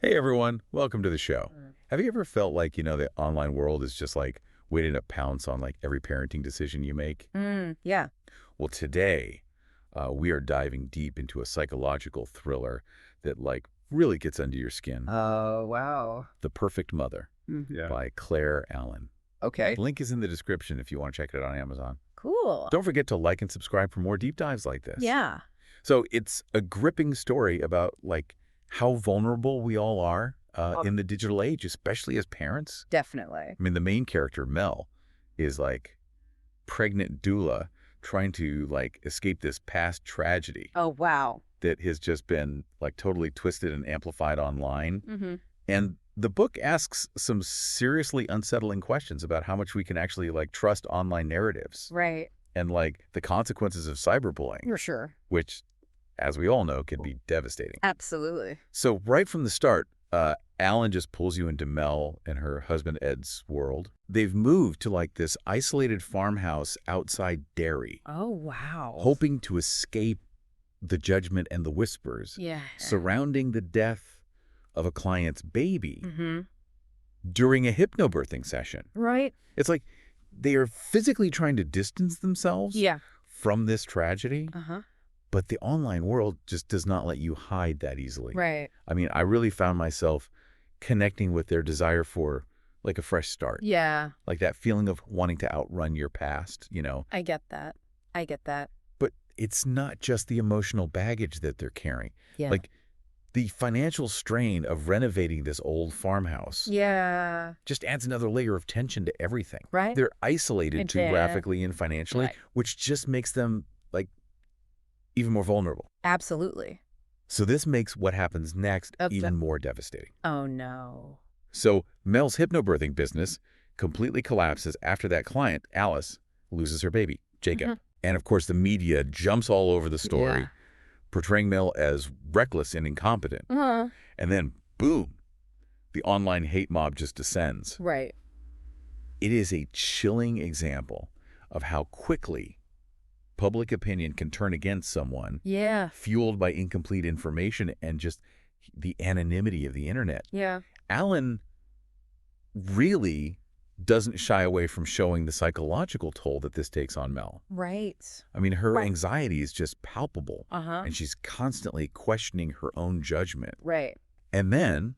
Hey everyone, welcome to the show. Have you ever felt like, the online world is just like waiting to pounce on like every parenting decision you make? Yeah. Well, today we are diving deep into a psychological thriller that like really gets under your skin. Oh, wow. The Perfect Mother Yeah. by Claire Allen. Okay. Link is in the description if you want to check it out on Amazon. Cool. Don't forget to like and subscribe for more deep dives like this. Yeah. So it's a gripping story about like how vulnerable we all are in the digital age, especially as parents. Definitely. I mean, the main character, Mel, is like pregnant doula trying to like escape this past tragedy Oh, wow. that has just been like totally twisted and amplified online. Mm-hmm. And the book asks some seriously unsettling questions about how much we can actually like trust online narratives Right. and like the consequences of cyberbullying, For sure. which, as we all know, can be devastating. Absolutely. So right from the start, Alan just pulls you into Mel and her husband Ed's world. They've moved to like this isolated farmhouse outside Derry, Oh, wow. hoping to escape the judgment and the whispers Yeah. surrounding the death of a client's baby Mm-hmm. during a hypnobirthing session. Right. It's like they are physically trying to distance themselves Yeah. from this tragedy, Uh-huh. but the online world just does not let you hide that easily. Right. I mean, I really found myself connecting with their desire for like a fresh start. Yeah. Like that feeling of wanting to outrun your past, I get that. I get that. But it's not just the emotional baggage that they're carrying. Yeah. Like the financial strain of renovating this old farmhouse Yeah. just adds another layer of tension to everything. Right. They're isolated It geographically and financially, Right. which just makes them like even more vulnerable. Absolutely. So this makes what happens next Of the- even more devastating. Oh, no. So Mel's hypnobirthing business completely collapses after that client, Alice, loses her baby, Jacob. Mhm. And of course, the media jumps all over the story, Yeah. portraying Mel as reckless and incompetent. Uh-huh. And then, boom, the online hate mob just descends. Right. It is a chilling example of how quickly public opinion can turn against someone, Yeah. fueled by incomplete information and just the anonymity of the internet. Yeah. Alan really doesn't shy away from showing the psychological toll that this takes on Mel. Right. I mean, her Right. anxiety is just palpable, Uh-huh. and she's constantly questioning her own judgment. Right. And then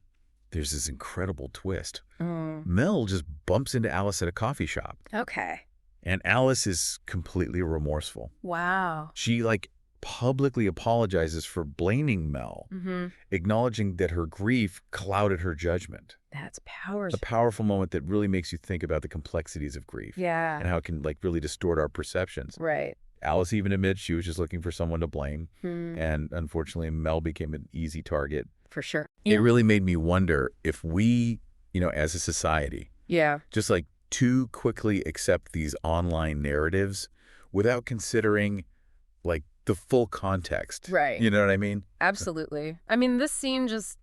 there's this incredible twist. Mel just bumps into Alice at a coffee shop, Okay. and Alice is completely remorseful. Wow. She, like, publicly apologizes for blaming Mel, Mm-hmm. acknowledging that her grief clouded her judgment. That's powerful. A powerful moment that really makes you think about the complexities of grief Yeah. and how it can like really distort our perceptions. Right. Alice even admits she was just looking for someone to blame, Hmm. and unfortunately Mel became an easy target. For sure. It really made me wonder if we, as a society, Yeah. just like too quickly accept these online narratives without considering like the full context. Right. You know what I mean? Absolutely. I mean, this scene just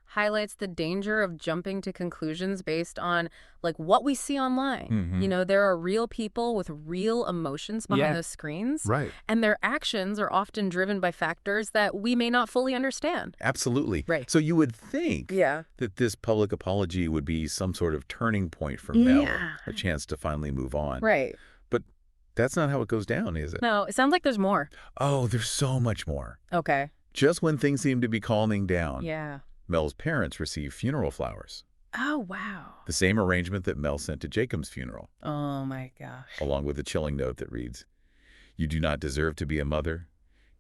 highlights the danger of jumping to conclusions based on like what we see online. Mhm. There are real people with real emotions behind Yeah. those screens, Right. and their actions are often driven by factors that we may not fully understand. Absolutely. Right. So you would think Yeah. that this public apology would be some sort of turning point for Mel, Yeah. a chance to finally move on. Right. But that's not how it goes down, is it? No, it sounds like there's more. Oh, there's so much more. Okay. Just when things seem to be calming down, Yeah. Mel's parents receive funeral flowers. Oh, wow. The same arrangement that Mel sent to Jacob's funeral, Oh, my gosh. along with a chilling note that reads, "You do not deserve to be a mother.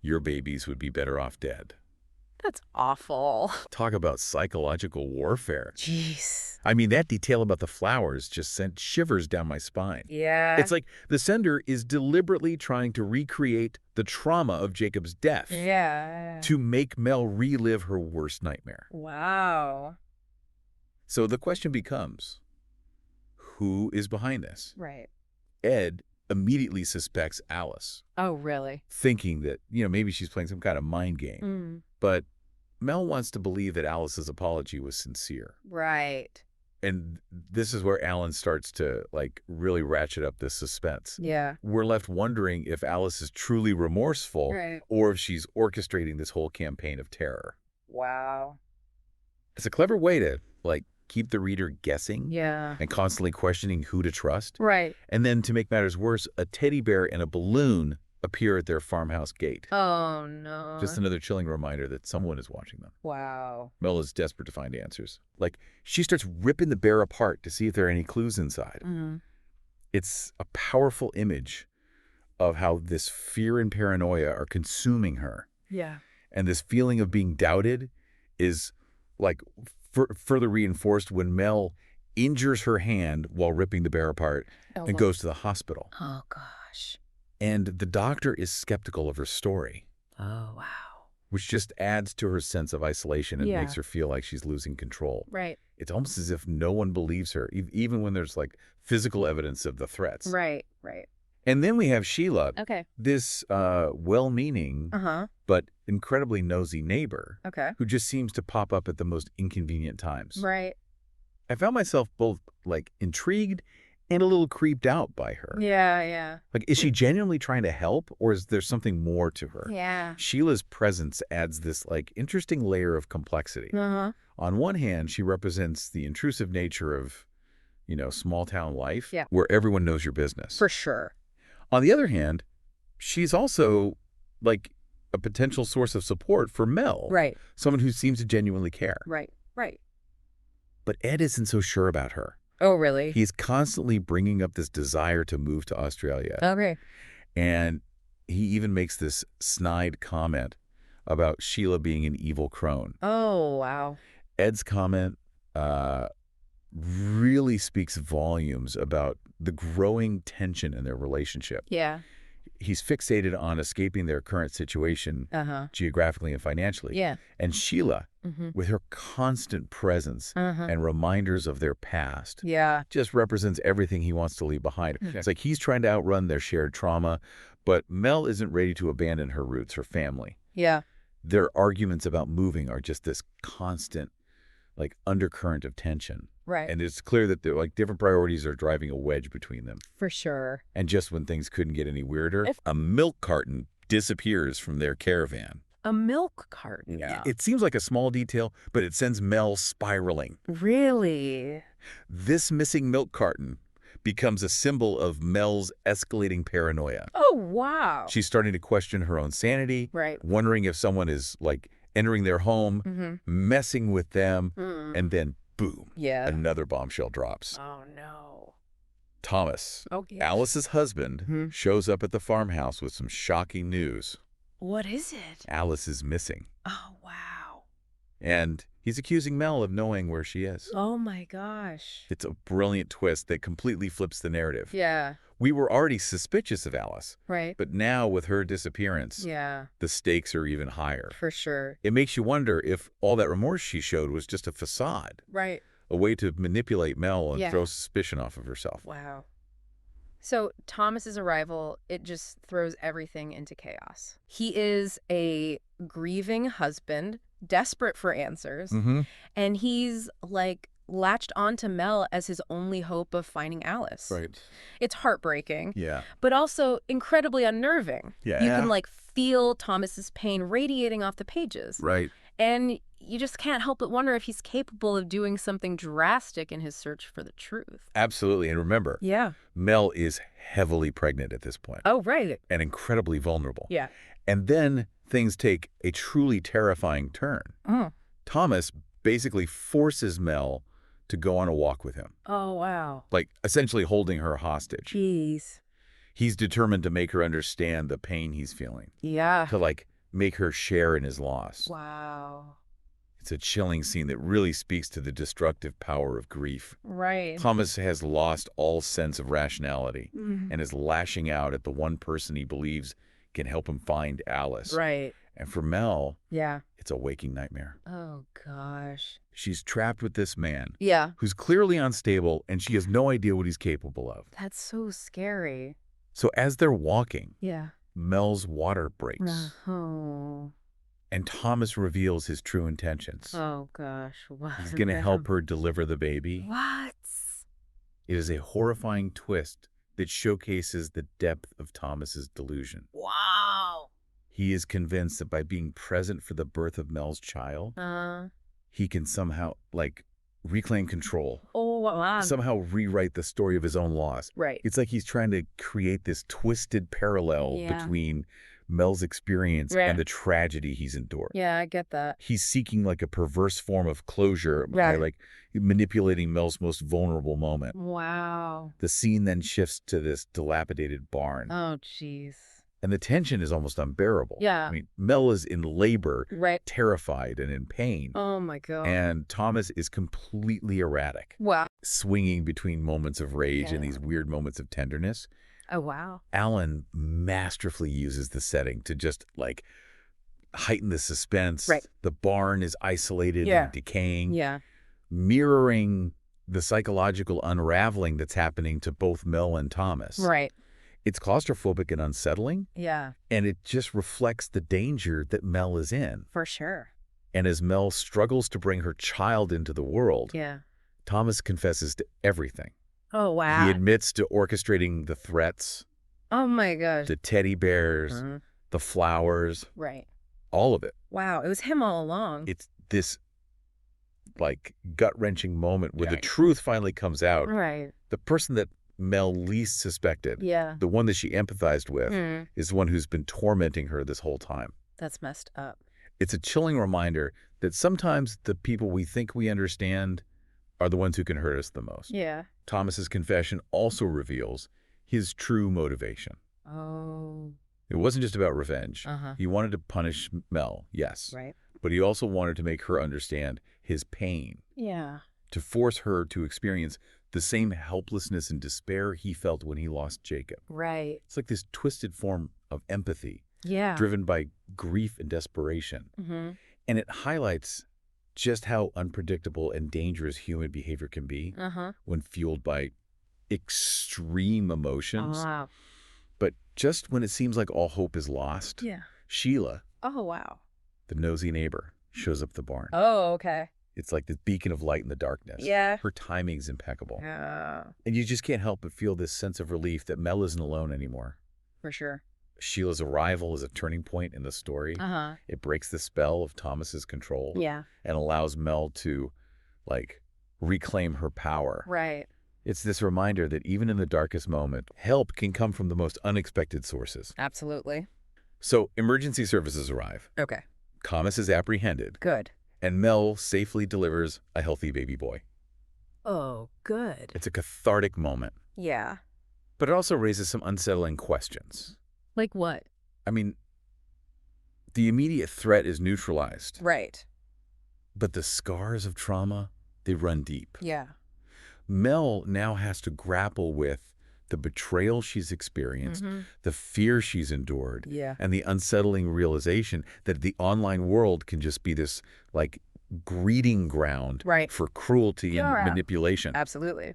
Your babies would be better off dead." That's awful. Talk about psychological warfare. Jeez. I mean, that detail about the flowers just sent shivers down my spine. Yeah. It's like the sender is deliberately trying to recreate the trauma of Jacob's death Yeah. to make Mel relive her worst nightmare. Wow. So the question becomes, who is behind this? Right. Ed immediately suspects Alice, Oh, really? thinking that, maybe she's playing some kind of mind game. Mm. But Mel wants to believe that Alice's apology was sincere. Right. And this is where Alan starts to, really ratchet up this suspense. Yeah. We're left wondering if Alice is truly remorseful Right. or if she's orchestrating this whole campaign of terror. Wow. It's a clever way to, like, keep the reader guessing Yeah. and constantly questioning who to trust. Right. And then, to make matters worse, a teddy bear and a balloon appear at their farmhouse gate. Oh, Just no. another chilling reminder that someone is watching them. Wow. Mel is desperate to find answers. Like, she starts ripping the bear apart to see if there are any clues inside. Mm-hmm. It's a powerful image of how this fear and paranoia are consuming her. Yeah. And this feeling of being doubted is, like, further reinforced when Mel injures her hand while ripping the bear apart Oh, and goes to the hospital. oh, gosh. And the doctor is skeptical of her story, Oh, wow. which just adds to her sense of isolation and Yeah. makes her feel like she's losing control. Right. It's almost as if no one believes her, even when there's, like, physical evidence of the threats. Right. Right. And then we have Sheila, Okay. this well-meaning Uh-huh. but incredibly nosy neighbor Okay. who just seems to pop up at the most inconvenient times. Right. I found myself both, like, intrigued and a little creeped out by her. Yeah, yeah. Like, is she genuinely trying to help, or is there something more to her? Yeah. Sheila's presence adds this, like, interesting layer of complexity. Uh-huh. On one hand, she represents the intrusive nature of, small-town life, Yeah. where everyone knows your business. For sure. On the other hand, she's also, like, a potential source of support for Mel. Right. Someone who seems to genuinely care. Right. Right. But Ed isn't so sure about her. Oh, really? He's constantly bringing up this desire to move to Australia. Okay. And he even makes this snide comment about Sheila being an evil crone. Oh, wow. Ed's comment really speaks volumes about the growing tension in their relationship. Yeah. He's fixated on escaping their current situation Uh-huh. geographically and financially. Yeah. And Sheila, Mm-hmm. with her constant presence Uh-huh. and reminders of their past, Yeah. just represents everything he wants to leave behind. Mhm. It's like he's trying to outrun their shared trauma, but Mel isn't ready to abandon her roots, her family. Yeah. Their arguments about moving are just this constant, like, undercurrent of tension. Right. And it's clear that they're, like, different priorities are driving a wedge between them. For sure. And just when things couldn't get any weirder, If- a milk carton disappears from their caravan. A milk carton. It seems like a small detail, but it sends Mel spiraling. Really? This missing milk carton becomes a symbol of Mel's escalating paranoia. Oh, wow. She's starting to question her own sanity, Right. wondering if someone is, like, entering their home, Mm-hmm. messing with them, Mm. and then, boom, Yeah. another bombshell drops. Oh, no. Thomas, Okay. Alice's husband, Mhm. shows up at the farmhouse with some shocking news. What is it? Alice is missing. Oh, wow. And he's accusing Mel of knowing where she is. Oh, my gosh. It's a brilliant twist that completely flips the narrative. Yeah. We were already suspicious of Alice, Right. but now with her disappearance, Yeah. the stakes are even higher. For sure. It makes you wonder if all that remorse she showed was just a facade, Right. a way to manipulate Mel and Yeah. throw suspicion off of herself. Wow. So Thomas's arrival, it just throws everything into chaos. He is a grieving husband, desperate for answers, Mm-hmm. and he's like latched onto Mel as his only hope of finding Alice. Right. It's heartbreaking, Yeah. but also incredibly unnerving. Yeah. You can like feel Thomas's pain radiating off the pages. Right. And you just can't help but wonder if he's capable of doing something drastic in his search for the truth. Absolutely. And remember, Yeah. Mel is heavily pregnant at this point Oh, right. and incredibly vulnerable. Yeah. And then things take a truly terrifying turn. Mm. Thomas basically forces Mel to go on a walk with him, Oh, wow. like essentially holding her hostage. Jeez. He's determined to make her understand the pain he's feeling, Yeah. to, like, make her share in his loss. Wow. It's a chilling scene that really speaks to the destructive power of grief. Right. Thomas has lost all sense of rationality Mhm. and is lashing out at the one person he believes can help him find Alice. Right. And for Mel, Yeah. it's a waking nightmare. Oh, gosh. She's trapped with this man Yeah. who's clearly unstable, and she has no idea what he's capable of. That's so scary. So as they're walking, Yeah. Mel's water breaks, Oh. and Thomas reveals his true intentions. Oh, gosh. What? He's going to help her deliver the baby. What? It is a horrifying twist that showcases the depth of Thomas's delusion. Wow. He is convinced that by being present for the birth of Mel's child, he can somehow, like, reclaim control, Oh, wow. somehow rewrite the story of his own loss. Right. It's like he's trying to create this twisted parallel Yeah. between Mel's experience Right. and the tragedy he's endured. Yeah, I get that. He's seeking like a perverse form of closure by Right. like manipulating Mel's most vulnerable moment. Wow. The scene then shifts to this dilapidated barn. Oh, jeez. And the tension is almost unbearable. Yeah. I mean, Mel is in labor, Right. terrified and in pain. Oh, my God. And Thomas is completely erratic, Wow. swinging between moments of rage and Yeah. these weird moments of tenderness. Oh, wow. Alan masterfully uses the setting to just like heighten the suspense. Right. The barn is isolated Yeah. and decaying, Yeah. mirroring the psychological unraveling that's happening to both Mel and Thomas. Right. It's claustrophobic and unsettling, Yeah. and it just reflects the danger that Mel is in. For sure. And as Mel struggles to bring her child into the world, Yeah. Thomas confesses to everything. Oh, wow. He admits to orchestrating the threats, Oh, my gosh. the teddy bears, Mhm. the flowers, Right. all of it. Wow. It was him all along. It's this like gut-wrenching moment where the Right. truth finally comes out. Right. The person that Mel least suspected, Yeah. the one that she empathized with, Hmm. is the one who's been tormenting her this whole time. That's messed up. It's a chilling reminder that sometimes the people we think we understand are the ones who can hurt us the most. Yeah. Thomas's confession also reveals his true motivation. Oh. It wasn't just about revenge. Uh-huh. He wanted to punish Mel, yes, Right. but he also wanted to make her understand his pain, Yeah. to force her to experience the same helplessness and despair he felt when he lost Jacob. Right. It's like this twisted form of empathy, Yeah. driven by grief and desperation. Mm-hmm. And it highlights just how unpredictable and dangerous human behavior can be Uh-huh. when fueled by extreme Oh, emotions. wow. But just when it seems like all hope is lost, Yeah. Sheila, Oh, wow. the nosy neighbor, shows up at the barn. Oh, okay. It's like this beacon of light in the darkness. Yeah. Her timing's impeccable. Yeah. And you just can't help but feel this sense of relief that Mel isn't alone anymore. For sure. Sheila's arrival is a turning point in the story. Uh-huh. It breaks the spell of Thomas's control Yeah. and allows Mel to, like, reclaim her power. Right. It's this reminder that even in the darkest moment, help can come from the most unexpected sources. Absolutely. So emergency services arrive. Okay. Thomas is apprehended, Good. and Mel safely delivers a healthy baby boy. Oh, good. It's a cathartic moment, Yeah. but it also raises some unsettling questions. Like what? I mean, the immediate threat is neutralized, Right. but the scars of trauma, they run deep. Yeah. Mel now has to grapple with the betrayal she's experienced, Mm-hmm. the fear she's endured, Yeah. and the unsettling realization that the online world can just be this, like, breeding ground Right. for cruelty and Yeah. manipulation. Absolutely.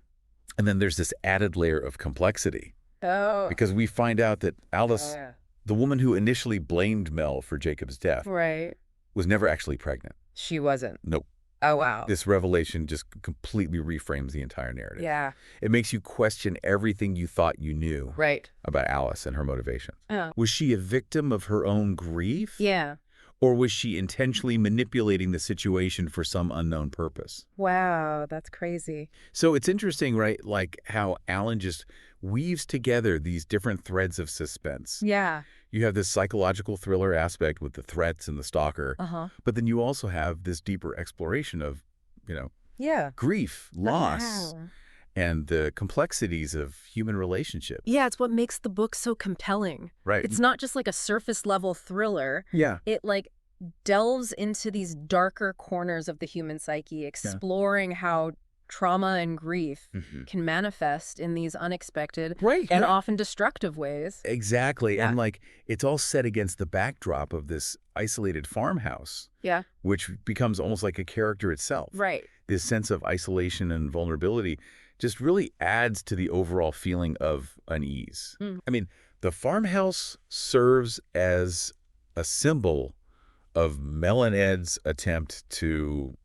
And then there's this added layer of complexity, Oh. because we find out that Alice, yeah. the woman who initially blamed Mel for Jacob's death, Right. was never actually pregnant. She wasn't. Nope. Oh, wow. This revelation just completely reframes the entire narrative. Yeah. It makes you question everything you thought you knew Right. about Alice and her motivations. Oh. Was she a victim of her own grief? Yeah. Or was she intentionally manipulating the situation for some unknown purpose? Wow. That's crazy. So it's interesting, right? Like how Alan just weaves together these different threads of suspense. Yeah. You have this psychological thriller aspect with the threats and the stalker, Uh-huh. but then you also have this deeper exploration of, Yeah. grief, loss, Wow. and the complexities of human relationships. Yeah, it's what makes the book so compelling. Right. It's not just like a surface level thriller. Yeah. It like delves into these darker corners of the human psyche, exploring how trauma and grief can manifest in these unexpected Right. and often destructive ways. Exactly. Yeah. And like it's all set against the backdrop of this isolated farmhouse, Yeah. which becomes almost like a character itself. Right. This sense of isolation and vulnerability just really adds to the overall feeling of unease. Mm. I mean, the farmhouse serves as a symbol of Mel and Ed's attempt to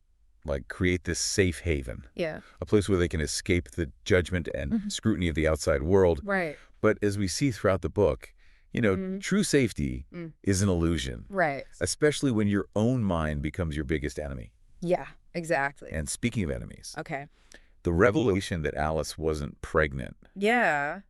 like create this safe haven, Yeah. a place where they can escape the judgment and scrutiny of the outside world. Right. But as we see throughout the book, true safety Mm. is an illusion, Right. especially when your own mind becomes your biggest enemy. Yeah. Exactly. And speaking of enemies, Okay. the revelation that Alice wasn't pregnant Yeah,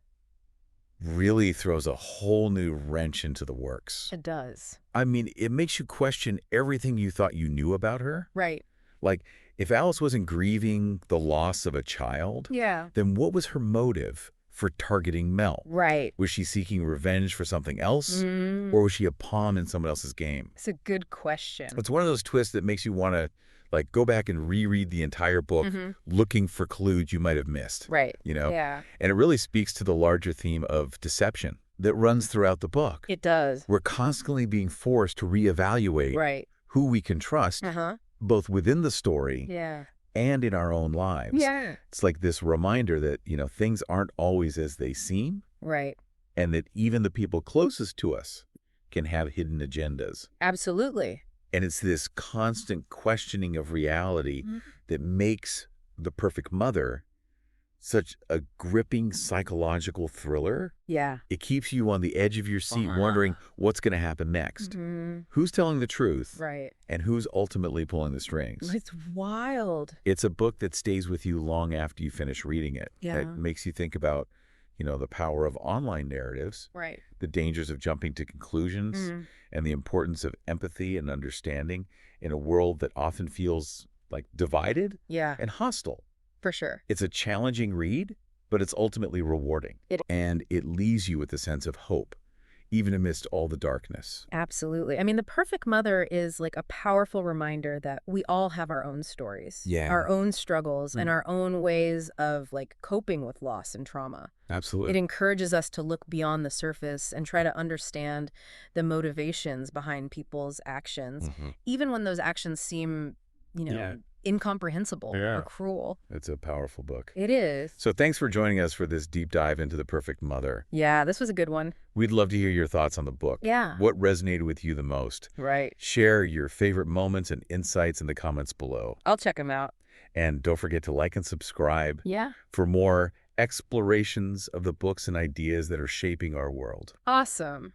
really throws a whole new wrench into the works. it does. I mean, it makes you question everything you thought you knew about her. Right. Like, if Alice wasn't grieving the loss of a child, Yeah. then what was her motive for targeting Mel? Right. Was she seeking revenge for something else? Mm, Or was she a pawn in someone else's game? it's a good question. It's one of those twists that makes you want to, like, go back and reread the entire book Mm-hmm. looking for clues you might have missed. Right. You know? Yeah, And it really speaks to the larger theme of deception that runs throughout the book. it does. We're constantly being forced to reevaluate Right. who we can trust, Uh-huh. both within the story Yeah. and in our own lives. Yeah. It's like this reminder that, things aren't always as they seem, Right. and that even the people closest to us can have hidden agendas. Absolutely. And it's this constant questioning of reality Mhm. that makes The Perfect Mother such a gripping psychological thriller. Yeah. It keeps you on the edge of your seat wondering what's going to happen next. Mhm. Who's telling the truth? Right. And who's ultimately pulling the strings? It's wild. It's a book that stays with you long after you finish reading it. Yeah. It makes you think about, the power of online narratives, Right. the dangers of jumping to conclusions, Mm. and the importance of empathy and understanding in a world that often feels like divided Yeah, and hostile. for sure. It's a challenging read, but it's ultimately rewarding. And it leaves you with a sense of hope, even amidst all the darkness. Absolutely. I mean, The Perfect Mother is like a powerful reminder that we all have our own stories, Yeah. our own struggles, and our own ways of like coping with loss and trauma. It Absolutely. encourages us to look beyond the surface and try to understand the motivations behind people's actions, even when those actions seem, Yeah. incomprehensible Yeah. or cruel. It's a powerful book. It is. So thanks for joining us for this deep dive into The Perfect Mother. Yeah, this was a good one. We'd love to hear your thoughts on the book. Yeah. What resonated with you the most? Right. Share your favorite moments and insights in the comments below. I'll check them out. And don't forget to like and subscribe Yeah. for more explorations of the books and ideas that are shaping our world. Awesome.